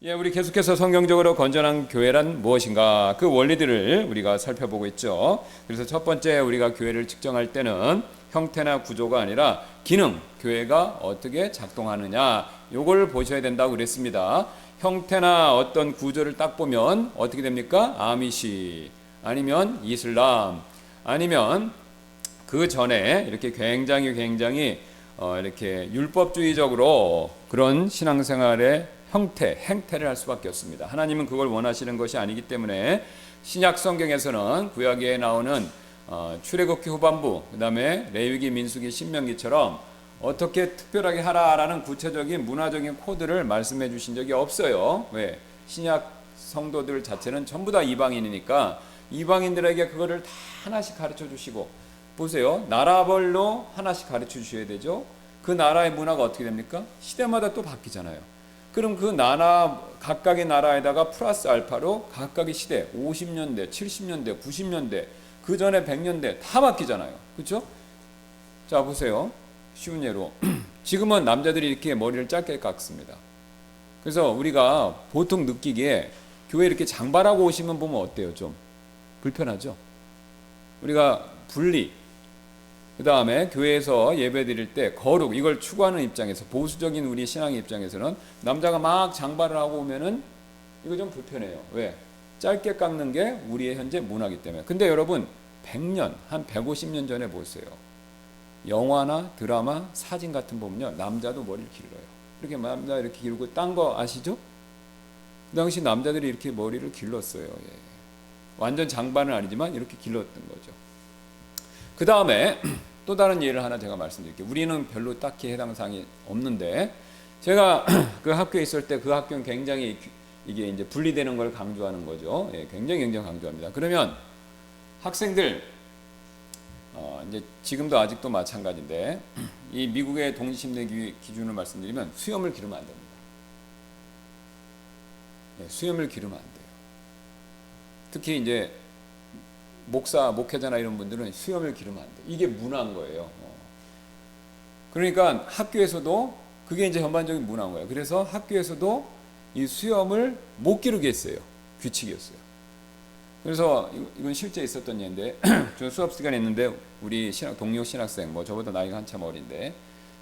우리 계속해서 성경적으로 건전한 교회란 무엇인가 그 원리들을 우리가 살펴보고 있죠. 그래서 첫 번째 우리가 교회를 측정할 때는 형태나 구조가 아니라 기능, 교회가 어떻게 작동하느냐 요걸 보셔야 된다고 그랬습니다. 형태나 어떤 구조를 딱 보면 어떻게 됩니까? 아미시 아니면 이슬람 아니면 그 전에 이렇게 굉장히 이렇게 율법주의적으로 그런 신앙생활의 행태를 할 수밖에 없습니다. 하나님은 그걸 원하시는 것이 아니기 때문에 신약 성경에서는 구약에 나오는 출애굽기 후반부, 그 다음에 레위기, 민수기, 신명기처럼 어떻게 특별하게 하라라는 구체적인 문화적인 코드를 말씀해 주신 적이 없어요. 왜? 신약 성도들 자체는 전부 다 이방인이니까 이방인들에게 그거를 다 하나씩 가르쳐 주시고, 보세요. 나라별로 하나씩 가르쳐 주셔야 되죠. 그 나라의 문화가 어떻게 됩니까? 시대마다 또 바뀌잖아요. 그럼 그 나라 각각의 나라에다가 플러스 알파로 각각의 시대 50년대, 70년대, 90년대 그 전에 100년대 다 바뀌잖아요. 그렇죠? 자 보세요. 쉬운 예로 지금은 남자들이 이렇게 머리를 짧게 깎습니다. 그래서 우리가 보통 느끼기에 교회 이렇게 장발하고 오시면 보면 어때요? 좀 불편하죠? 우리가 분리 그 다음에 교회에서 예배 드릴 때 거룩 이걸 추구하는 입장에서 보수적인 우리 신앙의 입장에서는 남자가 막 장발을 하고 오면은 이거 좀 불편해요. 왜? 짧게 깎는 게 우리의 현재 문화이기 때문에. 근데 여러분 100년 한 150년 전에 보세요. 영화나 드라마 사진 같은 보면요 남자도 머리를 길러요. 이렇게 남자 이렇게 기르고 딴 거 아시죠? 그 당시 남자들이 이렇게 머리를 길렀어요. 예. 완전 장발은 아니지만 이렇게 길렀던 거죠. 그 다음에 또 다른 예를 하나 제가 말씀드릴게요. 우리는 별로 딱히 해당 사항이 없는데 제가 그 학교에 있을 때 그 학교는 굉장히 이게 이제 분리되는 걸 강조하는 거죠. 예, 굉장히 강조합니다. 그러면 학생들 이제 지금도 아직도 마찬가지인데 이 미국의 독립심리 기준을 말씀드리면 수염을 기르면 안 됩니다. 예, 수염을 기르면 안 돼요. 특히 이제 목회자나 이런 분들은 수염을 기르면 안 돼. 이게 문화인 거예요. 그러니까 학교에서도 그게 이제 전반적인 문화인 거예요. 그래서 학교에서도 이 수염을 못 기르게 했어요. 규칙이었어요. 그래서 이건 실제 있었던 예인데 저 수업 시간에 있는데 우리 동료 신학생 저보다 나이가 한참 어린데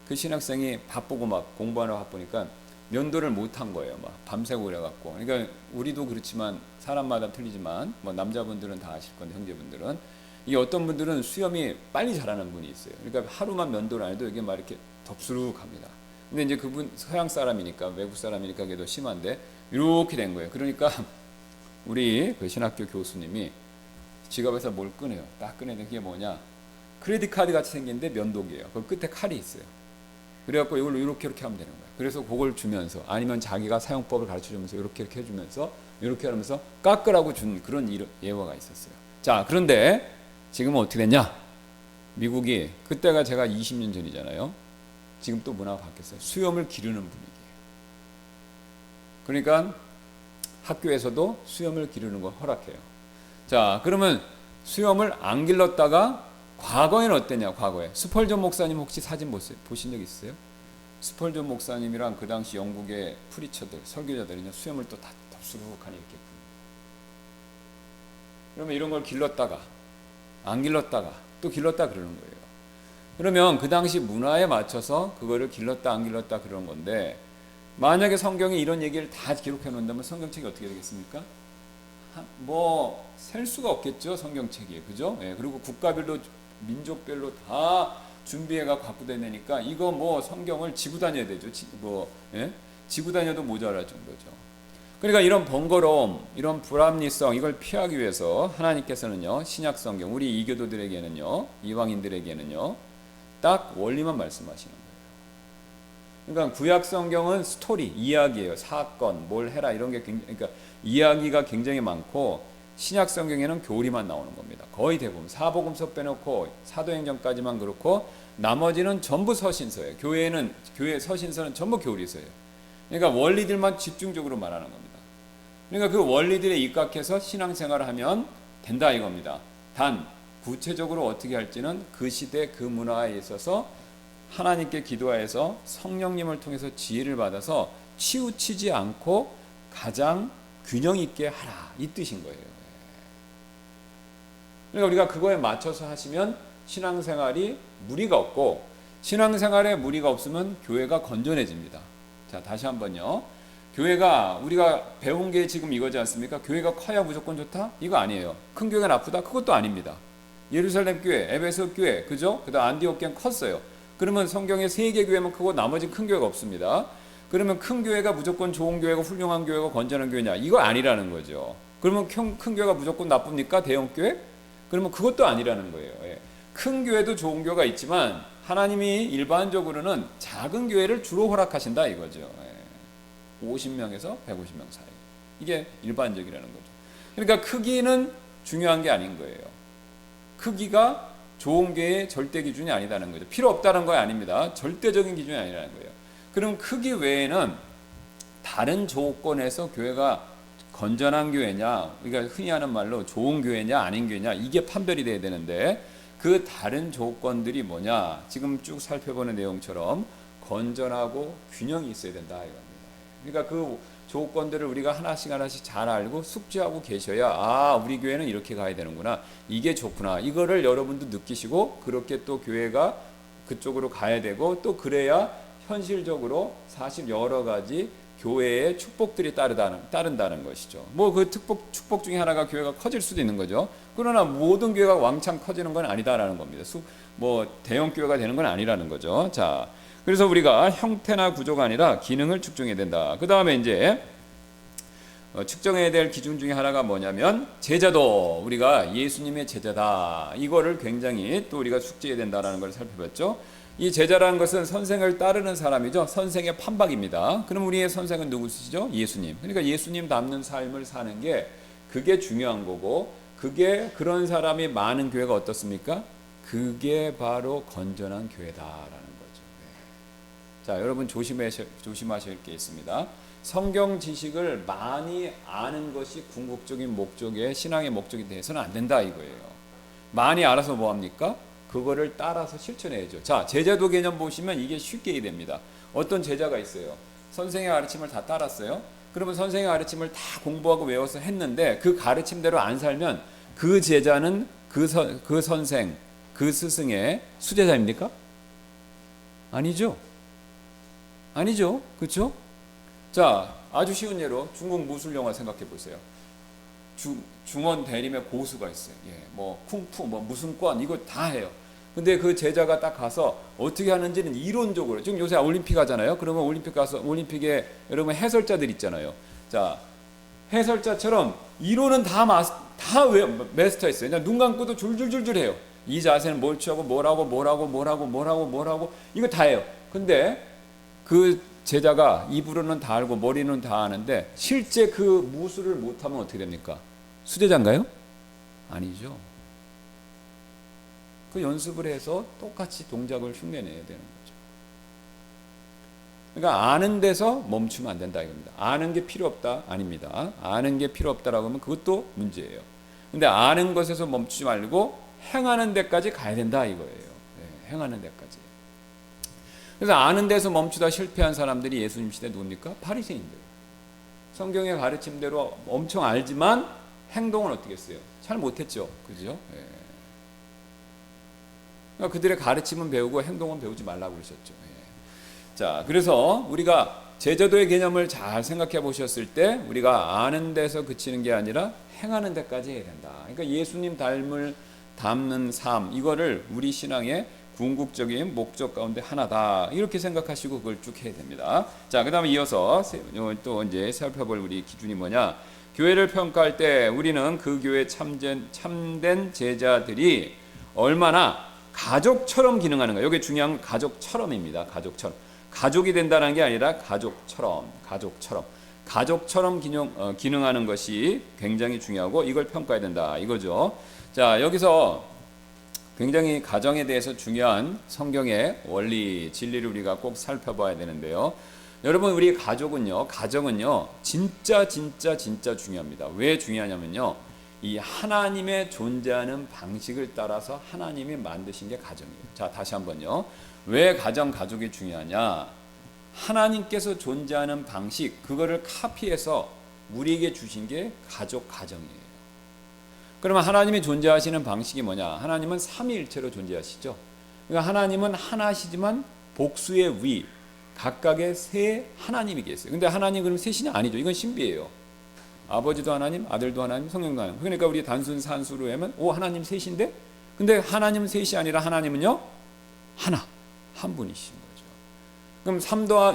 그 신학생이 바쁘고 막 공부하느라 바쁘니까 면도를 못한 거예요. 막 밤새고 그래갖고. 그러니까 우리도 그렇지만 사람마다 틀리지만 남자분들은 다 아실 건데 형제분들은 이 어떤 분들은 수염이 빨리 자라는 분이 있어요. 그러니까 하루만 면도를 안 해도 이게 막 이렇게 덥수룩합니다. 근데 이제 그분 서양 사람이니까 외국 사람이니까 그게 더 심한데 이렇게 된 거예요. 그러니까 우리 그 신학교 교수님이 지갑에서 뭘 꺼내요. 딱 꺼내는 게 뭐냐? 크레딧 카드 같이 생긴데 면도기예요. 그 끝에 칼이 있어요. 그래갖고 이걸로 이렇게 하면 되는 거예요. 그래서 그걸 주면서 아니면 자기가 사용법을 가르쳐주면서 이렇게 해주면서 이렇게 하면서 깎으라고 준 그런 예화가 있었어요. 자, 그런데 지금은 어떻게 됐냐? 미국이 그때가 제가 20년 전이잖아요. 지금 또 문화가 바뀌었어요. 수염을 기르는 분위기예요. 그러니까 학교에서도 수염을 기르는 거 허락해요. 자, 그러면 수염을 안 길렀다가 과거에는 어땠냐? 과거에 스펄전 목사님 혹시 사진 보신 적 있어요? 스펄전 목사님이랑 그 당시 영국의 프리처들, 설교자들이 수염을 또 다 덥수룩하니 이렇게. 그러면 이런 걸 길렀다가 안 길렀다가 또 길렀다 그러는 거예요. 그러면 그 당시 문화에 맞춰서 그거를 길렀다 안 길렀다 그런 건데 만약에 성경에 이런 얘기를 다 기록해 놓는다면 성경책이 어떻게 되겠습니까? 셀 수가 없겠죠. 성경책이. 그죠? 예, 그리고 국가별로 민족별로 다 준비해가 갖고 다니니까 이거 성경을 지고 다녀야 되죠. 지고 다녀도 모자랄 정도죠. 그러니까 이런 번거로움, 이런 불합리성 이걸 피하기 위해서 하나님께서는요 신약 성경 우리 이교도들에게는요 이방인들에게는요 딱 원리만 말씀하시는 거예요. 그러니까 구약 성경은 스토리, 이야기예요. 사건, 뭘 해라 이런 게 그러니까 이야기가 굉장히 많고. 신약 성경에는 교리만 나오는 겁니다. 거의 대부분 사복음서 빼놓고 사도행전까지만 그렇고 나머지는 전부 서신서예요. 교회 서신서는 전부 교리서예요. 그러니까 원리들만 집중적으로 말하는 겁니다. 그러니까 그 원리들에 입각해서 신앙생활을 하면 된다 이겁니다. 단 구체적으로 어떻게 할지는 그 시대 그 문화에 있어서 하나님께 기도하여서 성령님을 통해서 지혜를 받아서 치우치지 않고 가장 균형 있게 하라 이 뜻인 거예요. 그러니까 우리가 그거에 맞춰서 하시면 신앙생활이 무리가 없고, 신앙생활에 무리가 없으면 교회가 건전해집니다. 자, 다시 한번요. 교회가 우리가 배운 게 지금 이거지 않습니까? 교회가 커야 무조건 좋다? 이거 아니에요. 큰 교회가 나쁘다? 그것도 아닙니다. 예루살렘 교회, 에베소 교회, 그죠? 그다음 안디옥 교회는 컸어요. 그러면 성경에 3개 교회만 크고 나머지 큰 교회가 없습니다. 그러면 큰 교회가 무조건 좋은 교회고 훌륭한 교회고 건전한 교회냐? 이거 아니라는 거죠. 그러면 큰 교회가 무조건 나쁩니까? 대형 교회? 그러면 그것도 아니라는 거예요. 예. 큰 교회도 좋은 교회가 있지만 하나님이 일반적으로는 작은 교회를 주로 허락하신다 이거죠. 예. 50명에서 150명 사이. 이게 일반적이라는 거죠. 그러니까 크기는 중요한 게 아닌 거예요. 크기가 좋은 교회의 절대 기준이 아니다는 거죠. 필요 없다는 거 아닙니다. 절대적인 기준이 아니라는 거예요. 그럼 크기 외에는 다른 조건에서 교회가 건전한 교회냐, 우리가 흔히 하는 말로 좋은 교회냐 아닌 교회냐, 이게 판별이 돼야 되는데 그 다른 조건들이 뭐냐, 지금 쭉 살펴보는 내용처럼 건전하고 균형이 있어야 된다 이겁니다. 그러니까 그 조건들을 우리가 하나씩 잘 알고 숙지하고 계셔야, 아, 우리 교회는 이렇게 가야 되는구나, 이게 좋구나, 이거를 여러분도 느끼시고 그렇게 또 교회가 그쪽으로 가야 되고, 또 그래야 현실적으로 사실 여러 가지 교회의 축복들이 따른다는 것이죠. 뭐 그 축복 중에 하나가 교회가 커질 수도 있는 거죠. 그러나 모든 교회가 왕창 커지는 건 아니다라는 겁니다. 뭐 대형 교회가 되는 건 아니라는 거죠. 자, 그래서 우리가 형태나 구조가 아니라 기능을 측정해야 된다. 그 다음에 이제 측정해야 될 기준 중에 하나가 뭐냐면 제자도 우리가 예수님의 제자다. 이거를 굉장히 또 우리가 숙지해야 된다라는 걸 살펴봤죠. 이 제자라는 것은 선생을 따르는 사람이죠. 선생의 판박입니다. 그럼 우리의 선생은 누구시죠? 예수님. 그러니까 예수님 닮는 삶을 사는 게 그게 중요한 거고, 그게 그런 사람이 많은 교회가 어떻습니까? 그게 바로 건전한 교회다라는 거죠. 자, 여러분 조심하실 게 있습니다. 성경 지식을 많이 아는 것이 궁극적인 목적의 신앙의 목적이 돼서는 안 된다 이거예요. 많이 알아서 뭐 합니까? 그거를 따라서 실천해야죠. 자, 제자도 개념 보시면 이게 쉽게 이해됩니다. 어떤 제자가 있어요. 선생의 가르침을 다 따랐어요. 그러면 선생의 가르침을 다 공부하고 외워서 했는데 그 가르침대로 안 살면 그 제자는 그 선생, 그 스승의 수제자입니까? 아니죠. 아니죠. 그렇죠? 자, 아주 쉬운 예로 중국 무술 영화 생각해 보세요. 중원 대림의 고수가 있어요. 예, 뭐 쿵푸, 뭐 무슨 권 이거 다 해요. 근데 그 제자가 딱 가서 어떻게 하는지는 이론적으로, 지금 요새 올림픽 하잖아요. 그러면 올림픽 가서 올림픽에 여러분 해설자들 있잖아요. 자, 해설자처럼 이론은 다 마스터했어요. 그냥 눈 감고도 줄줄줄줄 해요. 이 자세는 뭘 취하고 뭐라고 이거 다 해요. 근데 그 제자가 입으로는 다 알고 머리는 다 아는데 실제 그 무술을 못하면 어떻게 됩니까? 수제자인가요? 아니죠. 그 연습을 해서 똑같이 동작을 흉내내야 되는 거죠. 그러니까 아는 데서 멈추면 안 된다 이겁니다. 아는 게 필요 없다? 아닙니다. 아는 게 필요 없다라고 하면 그것도 문제예요. 근데 아는 것에서 멈추지 말고 행하는 데까지 가야 된다 이거예요. 네, 행하는 데까지. 그래서 아는 데서 멈추다 실패한 사람들이 예수님 시대 누굽니까? 바리새인들. 성경의 가르침대로 엄청 알지만 행동은 어떻게 했어요? 잘 못했죠. 그죠? 예. 그러니까 그들의 가르침은 배우고 행동은 배우지 말라고 그러셨죠. 예. 자, 그래서 우리가 제자도의 개념을 잘 생각해 보셨을 때 우리가 아는 데서 그치는 게 아니라 행하는 데까지 해야 된다. 그러니까 예수님 닮는 삶, 이거를 우리 신앙의 궁극적인 목적 가운데 하나다. 이렇게 생각하시고 그걸 쭉 해야 됩니다. 자, 그 다음에 이어서 또 이제 살펴볼 우리 기준이 뭐냐. 교회를 평가할 때 우리는 그 교회 참된 제자들이 얼마나 가족처럼 기능하는 거예요. 이게 중요한 가족처럼입니다. 가족처럼. 가족이 된다는 게 아니라 가족처럼 기능하는 것이 굉장히 중요하고 이걸 평가해야 된다. 이거죠. 자, 여기서 굉장히 가정에 대해서 중요한 성경의 원리, 진리를 우리가 꼭 살펴봐야 되는데요. 여러분, 우리 가정은요 진짜 중요합니다. 왜 중요하냐면요, 이 하나님의 존재하는 방식을 따라서 하나님이 만드신 게 가정이에요. 자, 다시 한번요. 왜 가족이 중요하냐? 하나님께서 존재하는 방식, 그거를 카피해서 우리에게 주신 게 가정이에요. 그러면 하나님이 존재하시는 방식이 뭐냐? 하나님은 삼위일체로 존재하시죠. 그러니까 하나님은 하나시지만 복수의 위, 각각의 세 하나님이 계세요. 근데 하나님 그럼 셋이냐? 아니죠. 이건 신비예요. 아버지도 하나님, 아들도 하나님, 성령도 하나님. 그러니까 우리 단순 산수로 하면 하나님 셋인데, 근데 하나님은 셋이 아니라 하나님은요 하나, 한 분이신 거죠. 그럼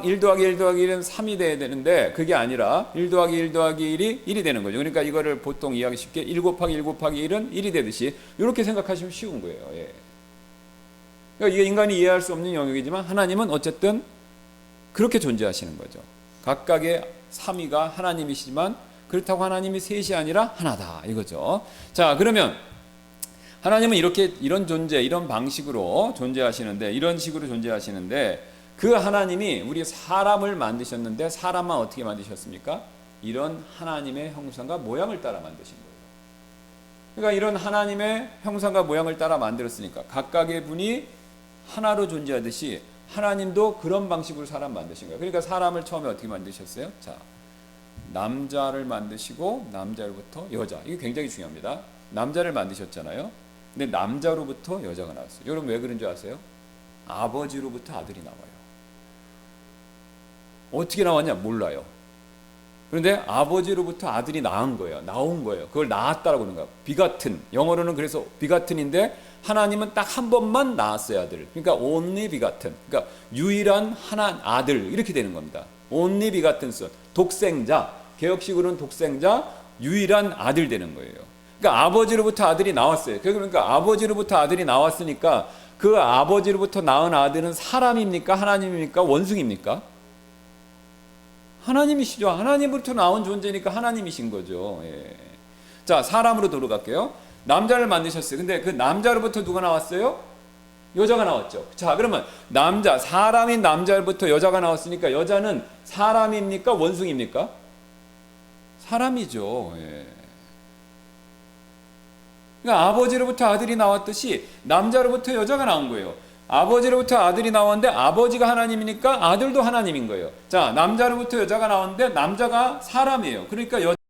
1 더하기 1 더하기 1은 3이 돼야 되는데 그게 아니라 1 더하기 1 더하기 1이 1이 되는 거죠. 그러니까 이거를 보통 이해하기 쉽게 1 곱하기 1 곱하기 1은 1이 되듯이 이렇게 생각하시면 쉬운 거예요. 예. 그러니까 이게 인간이 이해할 수 없는 영역이지만 하나님은 어쨌든 그렇게 존재하시는 거죠. 각각의 삼위가 하나님이시지만 그렇다고 하나님이 셋이 아니라 하나다 이거죠. 자, 그러면 하나님은 이런 존재, 이런 방식으로 존재하시는데, 이런 식으로 존재하시는데, 그 하나님이 우리 사람을 만드셨는데, 사람만 어떻게 만드셨습니까? 이런 하나님의 형상과 모양을 따라 만드신 거예요. 그러니까 이런 하나님의 형상과 모양을 따라 만들었으니까, 각각의 분이 하나로 존재하듯이, 하나님도 그런 방식으로 사람 만드신 거예요. 그러니까 사람을 처음에 어떻게 만드셨어요? 자, 남자를 만드시고, 남자로부터 여자. 이게 굉장히 중요합니다. 남자를 만드셨잖아요. 근데 남자로부터 여자가 나왔어요. 여러분 왜 그런 줄 아세요? 아버지로부터 아들이 나와요. 어떻게 나왔냐? 몰라요. 그런데 아버지로부터 아들이 나온 거예요. 그걸 낳았다라고 하는 거야. 비가튼. 영어로는 그래서 비가튼인데 하나님은 딱 한 번만 낳았어요, 아들을. 그러니까 only begotten. 그러니까 유일한 아들 이렇게 되는 겁니다. only begotten son. 독생자. 개혁식으로는 독생자, 유일한 아들 되는 거예요. 그러니까 아버지로부터 아들이 나왔어요. 그러니까 아버지로부터 아들이 나왔으니까 그 아버지로부터 낳은 아들은 사람입니까? 하나님입니까? 원숭입니까? 하나님이시죠. 하나님으로부터 나온 존재니까 하나님이신 거죠. 예. 자, 사람으로 돌아갈게요. 남자를 만드셨어요. 근데 그 남자로부터 누가 나왔어요? 여자가 나왔죠. 자, 그러면 사람인 남자로부터 여자가 나왔으니까 여자는 사람입니까? 원숭입니까? 사람이죠. 예. 그러니까 아버지로부터 아들이 나왔듯이 남자로부터 여자가 나온 거예요. 아버지로부터 아들이 나왔는데 아버지가 하나님이니까 아들도 하나님인 거예요. 자, 남자로부터 여자가 나왔는데 남자가 사람이에요. 그러니까